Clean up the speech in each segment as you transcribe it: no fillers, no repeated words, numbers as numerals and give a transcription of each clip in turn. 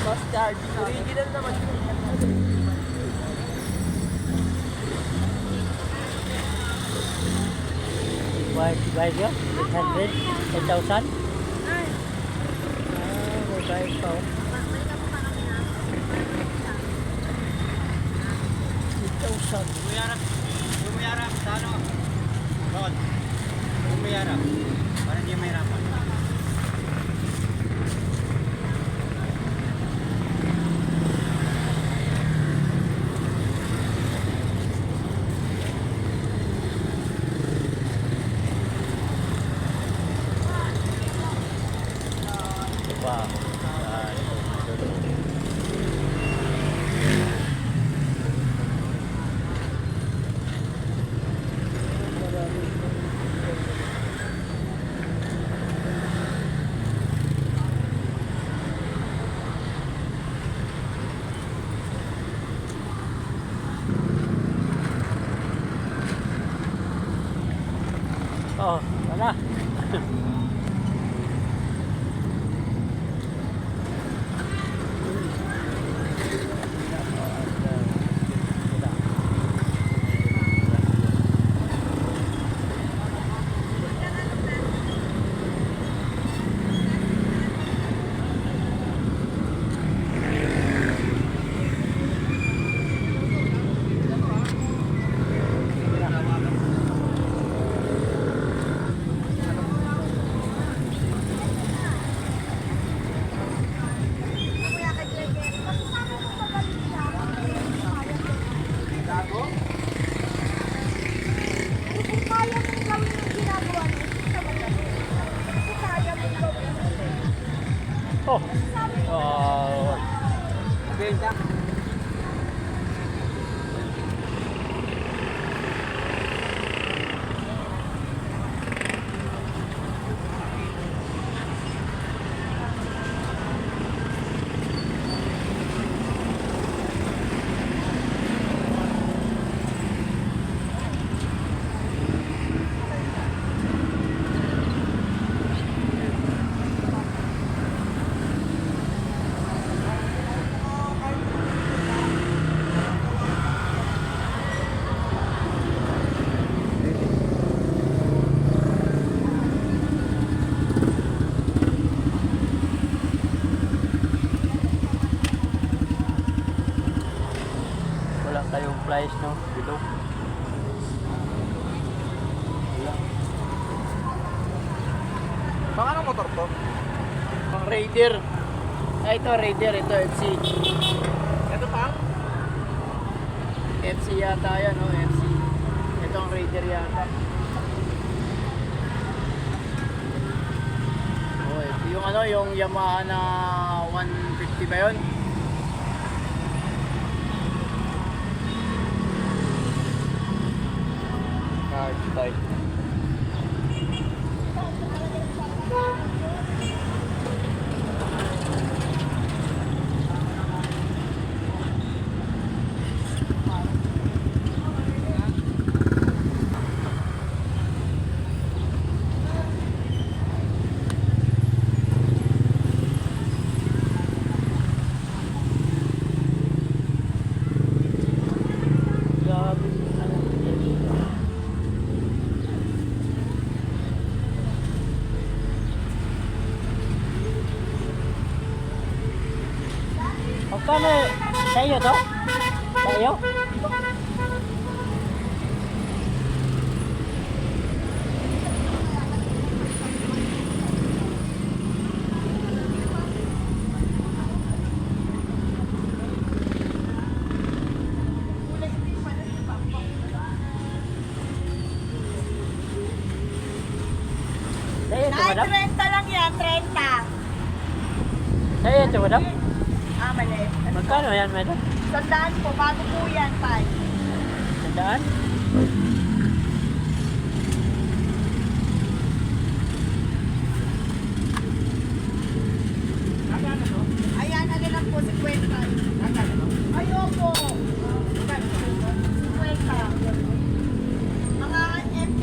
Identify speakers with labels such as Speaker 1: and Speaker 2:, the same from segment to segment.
Speaker 1: Mustard. Original naman.
Speaker 2: Bayad yun? 800? 8,000? May bayad pa oh. 8,000.
Speaker 1: Umayarap sa ano? Rod. Umayarap. Para hindi mahirapan.
Speaker 2: Wow. Oh, wala. Oh. Oh. Wala tayong price no, bilog.
Speaker 1: Baka anong motor to?
Speaker 2: Pang Raider. Ay, ito Raider, ito FC.
Speaker 1: Ito pa?
Speaker 2: FC yata yan, no? FC. Ito ang Raider yata. Oh, ito yung ano, yung Yamaha na 150 ba yun?
Speaker 1: Hard type.
Speaker 2: Magkano sa iyo to? Sa iyo? madam?
Speaker 3: 30 lang yan, 30.
Speaker 2: Ay, ito, madam.
Speaker 3: Ah, mali.
Speaker 2: Magkano yan, madam?
Speaker 3: Sandaan po, bago po yan, Pai.
Speaker 2: Sandaan?
Speaker 3: Ayan, ano lang po, 50. Ayoko. 50. Mga MP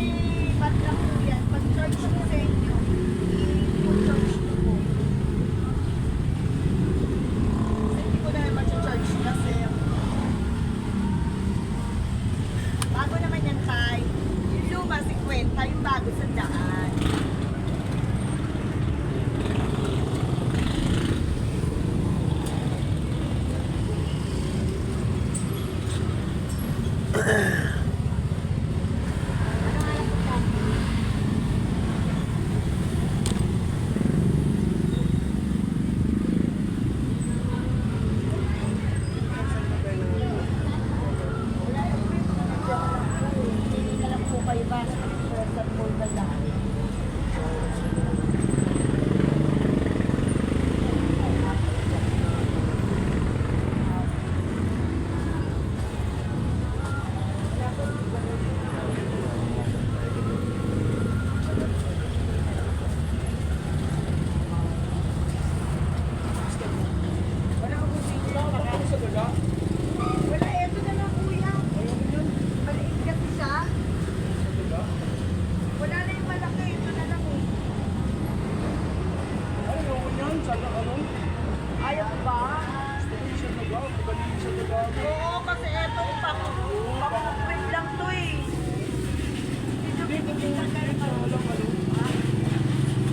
Speaker 3: ba't lang po yan. Pag charge ko sa inyo, i-charge ko po. Hindi ko na mag-charge kasi bago naman yan, Tay. Yung luma, 50. Yung bago, 100. Hindi na lang po kayo ba sa pool ba lang? Wala, eto na lang kuya. Maliit kasi siya. Wala na yung malaki, ito na lang eh. Ayaw mo ba? Oo, kasi eto pang-print lang to eh.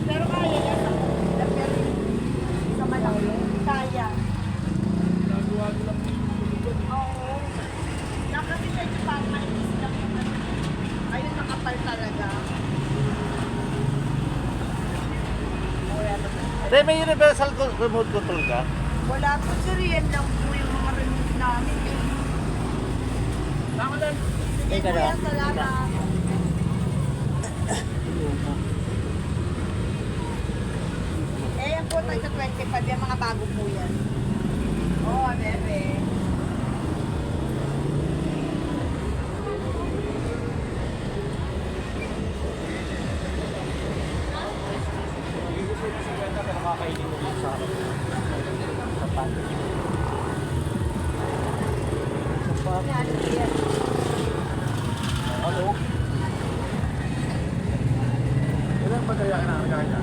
Speaker 3: Pero kaya yan sa malaki. Kaya. Oo. Na kasi medyo parang mainis lang yung ano. Ayun, nakapal talaga.
Speaker 1: Hindi, may universal remote control ka?
Speaker 3: Wala po sir, yan lang po yung mga remote namin eh. Sige
Speaker 2: Teka
Speaker 3: kuya,
Speaker 2: lang.
Speaker 3: salamat. Eh, yan po tayo sa 25, yung mga bago po yan. Oo, bebe.
Speaker 2: Nakakainin mo sa pan.
Speaker 3: Yan, yan.
Speaker 2: Ano?
Speaker 1: Ilang baterya ka na kaya?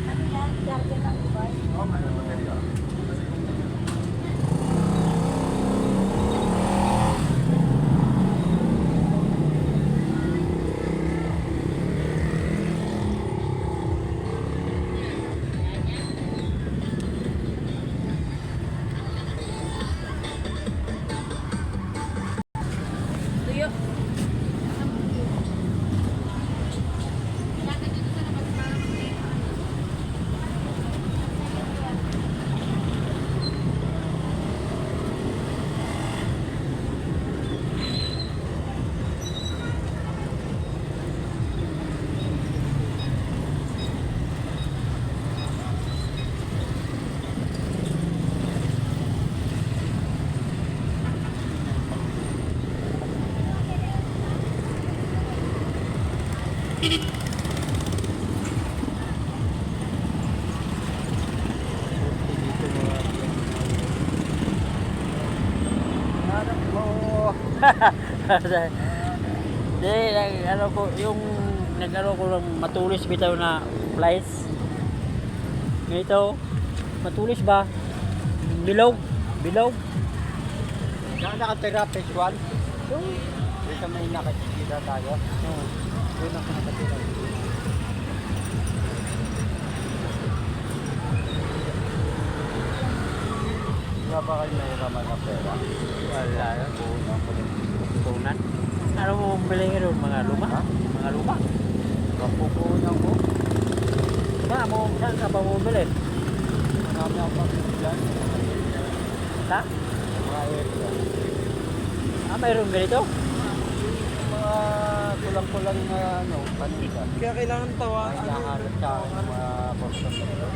Speaker 3: Ano yan? Jargon ng Dubai?
Speaker 1: Oo, may baterya.
Speaker 3: Tuyo.
Speaker 1: Hanap mo.
Speaker 2: Hindi, ano ko, yung nag-ano ko ng matulis bitaw na flies. Ito, matulis ba? Bilog. Bilog.
Speaker 1: Saan nakatira, phase 1? Yung sa may nakikita tayo.
Speaker 2: Oh.
Speaker 1: Doon ako nakatira. Wala ba kayo nahiraman na pera?
Speaker 2: Wala yan.
Speaker 1: Puno ko din.
Speaker 2: Tunan. Ano mo bilhin ron? Mga luma?
Speaker 1: Ha?
Speaker 2: Mga luma?
Speaker 1: Kapupunan ko.
Speaker 2: Saan ka ba mo bilhin?
Speaker 1: Marami ako pagbibilan.
Speaker 2: Sa?
Speaker 1: Mga area.
Speaker 2: Mayroon ganito?
Speaker 1: Mga kulang ko lang na paninda.
Speaker 4: Kaya kailangan tawa.
Speaker 1: May nahanap sa akin ng mga customer.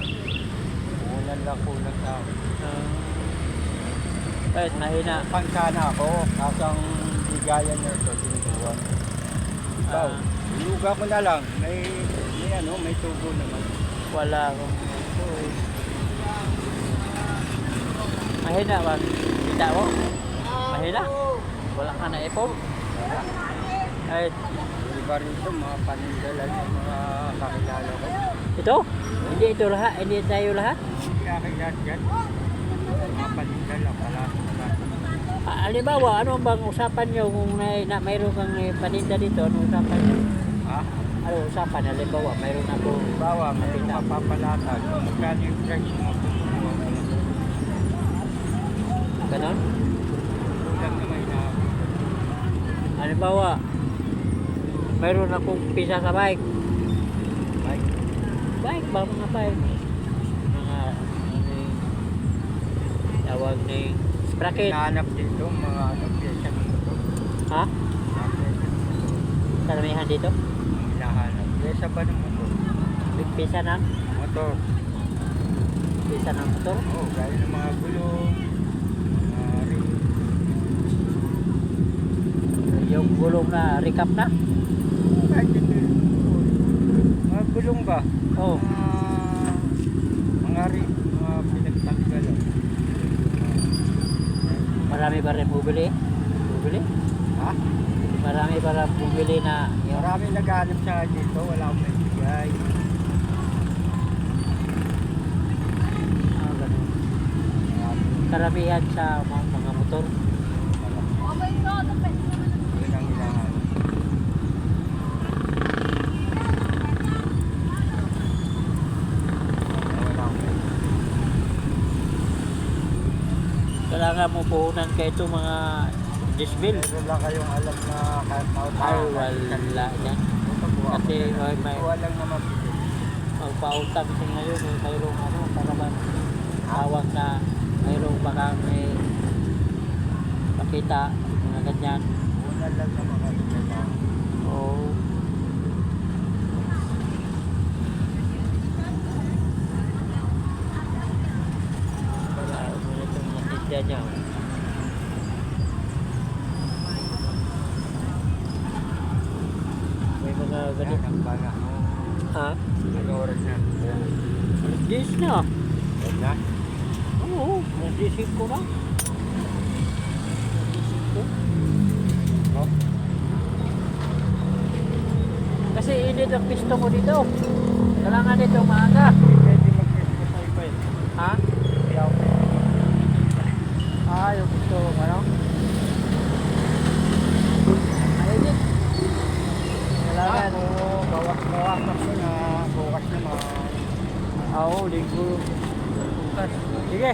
Speaker 1: Ulan lang kulang sa akin.
Speaker 2: Kahit mahina.
Speaker 1: Pansana ako, kasang bigayan nyo ito, dinubuan. Ikaw, iluga ko na lang. May tubo naman.
Speaker 2: Wala akong ito eh. Mahina ba? Kita mo? Mahina? Wala ka na ipon? Kahit
Speaker 1: Iba rito, mga paninda lang yung mga kakilala ko.
Speaker 2: ito? Hindi ito lahat? Hindi tayo lahat?
Speaker 1: Kakilala dyan. Mga paninda lang, wala.
Speaker 2: Halimbawa, ano bang usapan nyo kung mayroon kang paninda dito? Ano usapan nyo?
Speaker 1: Ha?
Speaker 2: Ano usapan? Halimbawa, mayroon ako.
Speaker 1: Bawa, may mapapalatag. Magkano yung price mo?
Speaker 2: Ganon?
Speaker 1: Kulang naman inaabot.
Speaker 2: Halimbawa, mayroon akong pisa sa bike.
Speaker 1: Bike.
Speaker 2: Bike ba? Mga bike. Mga, tawag ng sprocket.
Speaker 1: Hinahanap dito, mga pyesa ng motor.
Speaker 2: Ha?
Speaker 1: Mga pyesa ng motor.
Speaker 2: Karamihan dito?
Speaker 1: Hinahanap. Pyesa ba ng motor?
Speaker 2: Pisa ng?
Speaker 1: Motor.
Speaker 2: Pisa ng motor?
Speaker 1: Oo, gaya ng mga gulong, mga ring.
Speaker 2: Yung gulong na recap na?
Speaker 1: Kahit ito yung mga gulong ba?
Speaker 2: Oh.
Speaker 1: Mga ring, mga pinagtanggalan.
Speaker 2: Marami ba rin bubili? Bubili?
Speaker 1: Ha?
Speaker 2: Marami ba rin bubili na yung...
Speaker 1: Marami naghahanap sa akin dito, wala akong maibigay.
Speaker 2: ganun. Karamihan sa mga motor.
Speaker 3: Oh my God, ang pwede naman.
Speaker 1: Yun ang hinahanap. Wala akong maibigay.
Speaker 2: Kailangan mo puhunan ka ito mga disbil.
Speaker 1: Meron lang kayong alam na kahit
Speaker 2: Ay,
Speaker 1: mautahan.
Speaker 2: wala yan. Kasi may
Speaker 1: Walang naman bigay.
Speaker 2: magpautang din ngayon eh, mayroong ano, para ba tawag na mayroong baka may pakita, mga ganyan.
Speaker 1: Una lang naman kasi kailangan.
Speaker 2: Oo. Wala mo na itong natinda niya. May mga
Speaker 1: Yan
Speaker 2: ganito.
Speaker 1: ang bala mo.
Speaker 2: Ha?
Speaker 1: Ano oras na?
Speaker 2: This na.
Speaker 1: Yan na?
Speaker 2: Oo, nag-isip ko na. Nag-isip ko.
Speaker 1: Oh,
Speaker 2: Kasi init ang pisto ko dito. Kailangan dito maaga.
Speaker 1: pwede mag-test sa iba eh.
Speaker 2: Ha?
Speaker 1: Kaya ako
Speaker 2: Yung pisto ko, ano? Mainit. Kailangan.
Speaker 1: bawas ako na bukas naman.
Speaker 2: Oo, linggo. Bukas. Sige.